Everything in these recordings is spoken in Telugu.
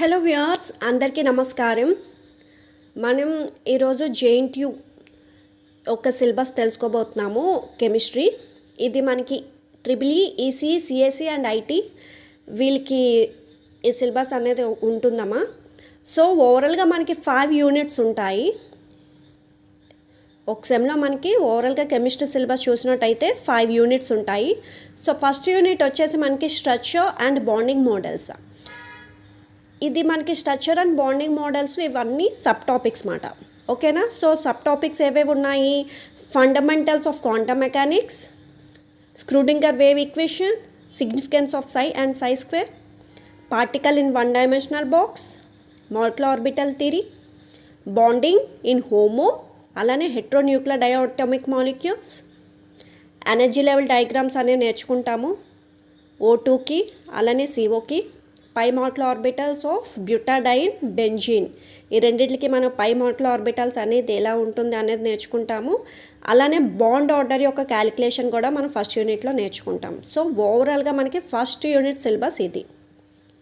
హలో వ్యూయర్స్, అందరికీ నమస్కారం. మనం ఈరోజు జేఎన్టీయూ ఒక సిలబస్ తెలుసుకోబోతున్నాము. కెమిస్ట్రీ ఇది మనకి triple EC CSC and IT వీళ్ళకి ఈ సిలబస్ అనేది ఉంటుందమ్మా. సో ఓవరాల్గా మనకి 5 యూనిట్స్ ఉంటాయి. ఒక సెమ్లో మనకి ఓవరాల్గా కెమిస్ట్రీ సిలబస్ చూసినట్టయితే 5 యూనిట్స్ ఉంటాయి. సో ఫస్ట్ యూనిట్ వచ్చేసి మనకి స్ట్రక్చర్ అండ్ బాండింగ్ మోడల్స్. ఇది మనకి స్ట్రక్చర్ అండ్ బాండింగ్ మోడల్స్ ఇవన్నీ సబ్ టాపిక్స్ మాట. ఓకేనా? సో సబ్ టాపిక్స్ ఏవేవి ఉన్నాయి? Fundamentals of quantum mechanics, Schrodinger wave equation, significance of psi and psi square, particle in one dimensional box, molecular orbital theory, bonding in homo అలానే heteronuclear diatomic molecules, energy level diagrams అనేవి నేర్చుకుంటాము. O2కి అలానే CO కి, pi molecular orbitals of butadiene, benzene ఈ రెండింటికి మనం పై మాలిక్యులర్ ఆర్బిటల్స్ అనేది ఎలా ఉంటుంది అనేది నేర్చుకుంటాము. అలానే బాండ్ ఆర్డర్ యొక్క క్యాలిక్యులేషన్ కూడా మనం ఫస్ట్ యూనిట్లో నేర్చుకుంటాం. సో ఓవరాల్గా మనకి ఫస్ట్ యూనిట్ సిలబస్ ఇది.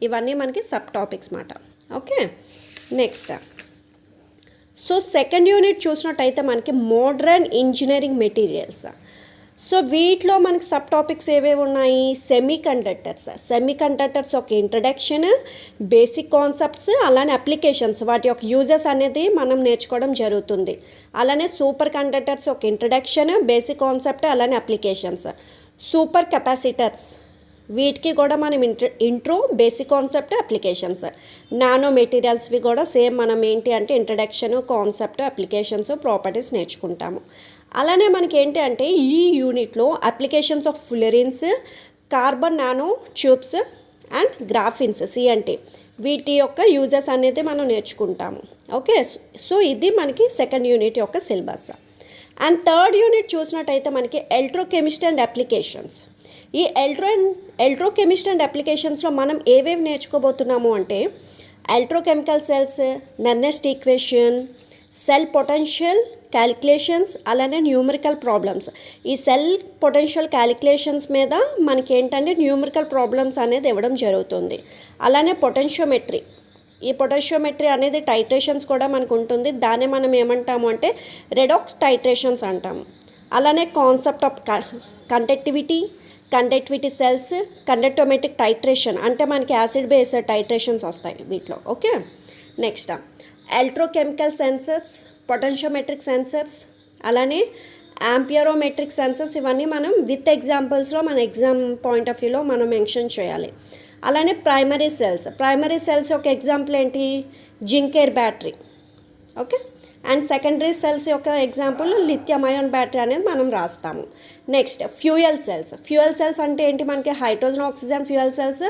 ఇవన్నీ మనకి సబ్ టాపిక్స్ మాట. Okay, next so second unit చూసినట్టయితే మనకి మోడ్రన్ ఇంజనీరింగ్ మెటీరియల్స్. సో వీటిలో మనకి సబ్ టాపిక్స్ ఏవేవి ఉన్నాయి? సెమీ కండక్టర్స్ ఒక ఇంట్రడక్షన్, బేసిక్ కాన్సెప్ట్స్ అలానే అప్లికేషన్స్ వాటి యొక్క యూజెస్ అనేది మనం నేర్చుకోవడం జరుగుతుంది. అలానే సూపర్ కండక్టర్స్ ఒక ఇంట్రడక్షన్, బేసిక్ కాన్సెప్ట్ అలానే అప్లికేషన్స్. సూపర్ కెపాసిటర్స్ వీటికి కూడా మనం intro, basic concept, applications. Nano మెటీరియల్స్వి కూడా సేమ్ మనం ఏంటి అంటే ఇంట్రడక్షన్, కాన్సెప్ట్, అప్లికేషన్స్, ప్రాపర్టీస్ నేర్చుకుంటాము. అలానే మనకి ఏంటి అంటే ఈ యూనిట్లో applications of fullerenes, carbon nanotubes and graphenes CNT వీటి యొక్క యూజెస్ అనేది మనం నేర్చుకుంటాము. ఓకే, సో ఇది మనకి సెకండ్ యూనిట్ యొక్క సిలబస్. అండ్ థర్డ్ యూనిట్ చూసినట్టయితే మనకి ఎలక్ట్రోకెమిస్ట్రీ అండ్ అప్లికేషన్స్. ఈ ఎలక్ట్రోకెమిస్ట్రీ అండ్ అప్లికేషన్స్లో మనం ఏవేవి నేర్చుకోబోతున్నాము అంటే electrochemical cells, నెర్నెస్ట్ equation, cell potential calculations అలానే న్యూమరికల్ ప్రాబ్లమ్స్. ఈ సెల్ పొటెన్షియల్ క్యాలిక్యులేషన్స్ మీద మనకి ఏంటంటే న్యూమరికల్ ప్రాబ్లమ్స్ అనేది ఇవ్వడం జరుగుతుంది. అలానే పొటెన్షియోమెట్రీ, ఈ పొటెన్షియోమెట్రీ అనేది టైట్రేషన్స్ కూడా మనకు ఉంటుంది. దాన్ని మనం ఏమంటాము అంటే రెడాక్స్ టైట్రేషన్స్ అంటాము. అలానే concept of conductivity cells, conductometric titration అంటే మనకి యాసిడ్ బేస్ టైట్రేషన్స్ వస్తాయి వీటిలో. Okay, next electrochemical sensors, potentiometric sensors అలానే యాంపియరోమెట్రిక్ సెన్సర్స్ ఇవన్నీ మనం విత్ ఎగ్జాంపుల్స్లో మన ఎగ్జామ్ పాయింట్ ఆఫ్ వ్యూలో మనం మెన్షన్ చేయాలి. అలానే ప్రైమరీ సెల్స్ యొక్క ఎగ్జాంపుల్ ఏంటి? Zinc air battery. Okay, and secondary cells యొక్క ఎగ్జాంపుల్ లిథియం అయాన్ బ్యాటరీ అనేది మనం రాస్తాము. నెక్స్ట్ ఫ్యూయల్ సెల్స్ అంటే ఏంటి? మనకి హైడ్రోజన్ ఆక్సిజన్ ఫ్యూయల్ సెల్స్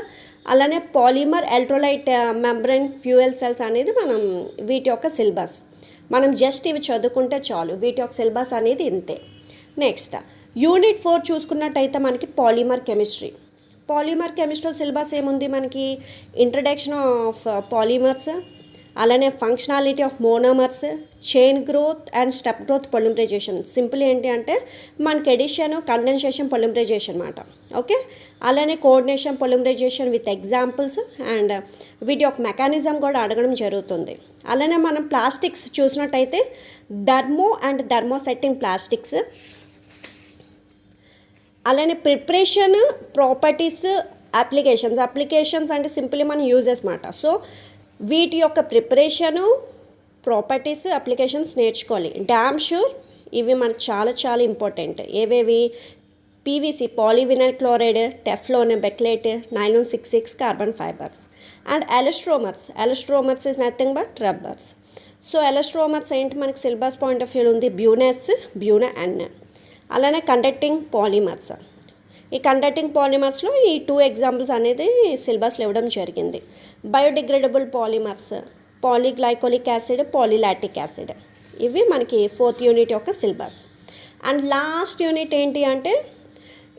అలానే polymer electrolyte membrane fuel cells అనేది మనం వీటి యొక్క సిలబస్. మనం జస్ట్ ఇవి చదువుకుంటే చాలు, వీటి యొక్క సిలబస్ అనేది ఇంతే. నెక్స్ట్ యూనిట్ 4 చూసుకున్నట్టయితే మనకి పాలిమర్ కెమిస్ట్రీ సిలబస్ ఏముంది? మనకి ఇంట్రడక్షన్ ఆఫ్ పాలిమర్స్ అలానే functionality of monomers, chain growth and step growth polymerisation. Simple ఏంటి అంటే మనకి ఎడిషన్, కండెన్సేషన్, పొలిమరైజేషన్ అన్నమాట. ఓకే, అలానే coordination polymerisation with examples and వీటి యొక్క మెకానిజం కూడా అడగడం జరుగుతుంది. అలానే మనం ప్లాస్టిక్స్ చూసినట్టయితే థర్మోసెట్టింగ్ ప్లాస్టిక్స్, అలానే ప్రిపరేషన్, ప్రాపర్టీస్, అప్లికేషన్స్ అంటే సింపుల్లీ మన యూజెస్ మాట. సో వీటి యొక్క ప్రిపరేషను, ప్రాపర్టీస్, అప్లికేషన్స్ నేర్చుకోవాలి. డామ్ షూర్ ఇవి మనకు చాలా ఇంపార్టెంట్. ఏవేవి? PVC polyvinyl chloride, Teflon, Bakelite, nylon 66 carbon fibres. And elastomers is nothing but rubbers. So elastomers ఏంటి మనకి సిలబస్ పాయింట్ ఆఫ్ వ్యూలో ఉంది? బ్యూనా. అలానే కండక్టింగ్ పాలిమర్స్. ఈ కండక్టింగ్ పాలిమర్స్లో ఈ 2 ఎగ్జాంపుల్స్ అనేది సిలబస్లో ఇవ్వడం జరిగింది. బయోడిగ్రేడబుల్ పాలిమర్స్, పాలీగ్లైకోలిక్ యాసిడ్, పాలీలాక్టిక్ యాసిడ్ ఇవి మనకి 4th యూనిట్ యొక్క సిలబస్. అండ్ లాస్ట్ యూనిట్ ఏంటి అంటే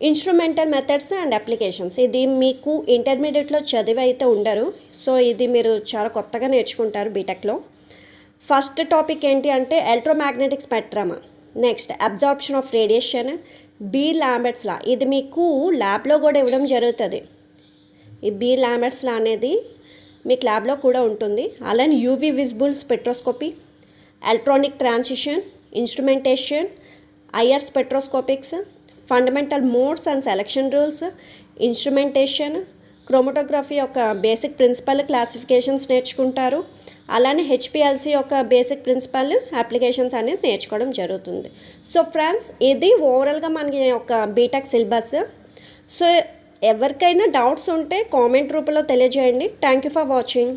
ఇన్స్ట్రుమెంటల్ మెథడ్స్ అండ్ అప్లికేషన్స్. ఇది మీకు ఇంటర్మీడియట్లో చదివి అయితే ఉండరు. సో ఇది మీరు చాలా కొత్తగా నేర్చుకుంటారు బీటెక్లో. ఫస్ట్ టాపిక్ ఏంటి అంటే electromagnetic spectrum, next absorption of radiation, Lambert's law. ఇది మీకు ల్యాబ్లో కూడా ఇవ్వడం జరుగుతుంది. ఈ లాంబర్ట్స్ లా అనేది మీకు ల్యాబ్లో కూడా ఉంటుంది. అలానే UV visible spectroscopy, electronic transition, instrumentation, IR spectroscopics, fundamental modes and selection rules, instrumentation, chromatography యొక్క బేసిక్ ప్రిన్సిపల్ క్లాసిఫికేషన్స్ నేర్చుకుంటారు. అలానే హెచ్పిఎల్సి యొక్క బేసిక్ ప్రిన్సిపల్ అప్లికేషన్స్ అనేది నేర్చుకోవడం జరుగుతుంది. సో ఫ్రెండ్స్, ఇది ఓవరాల్గా మనకి యొక్క బీటెక్ సిలబస్. సో ఎవరికైనా డౌట్స్ ఉంటే కామెంట్ రూపంలో తెలియజేయండి. Thank you for watching.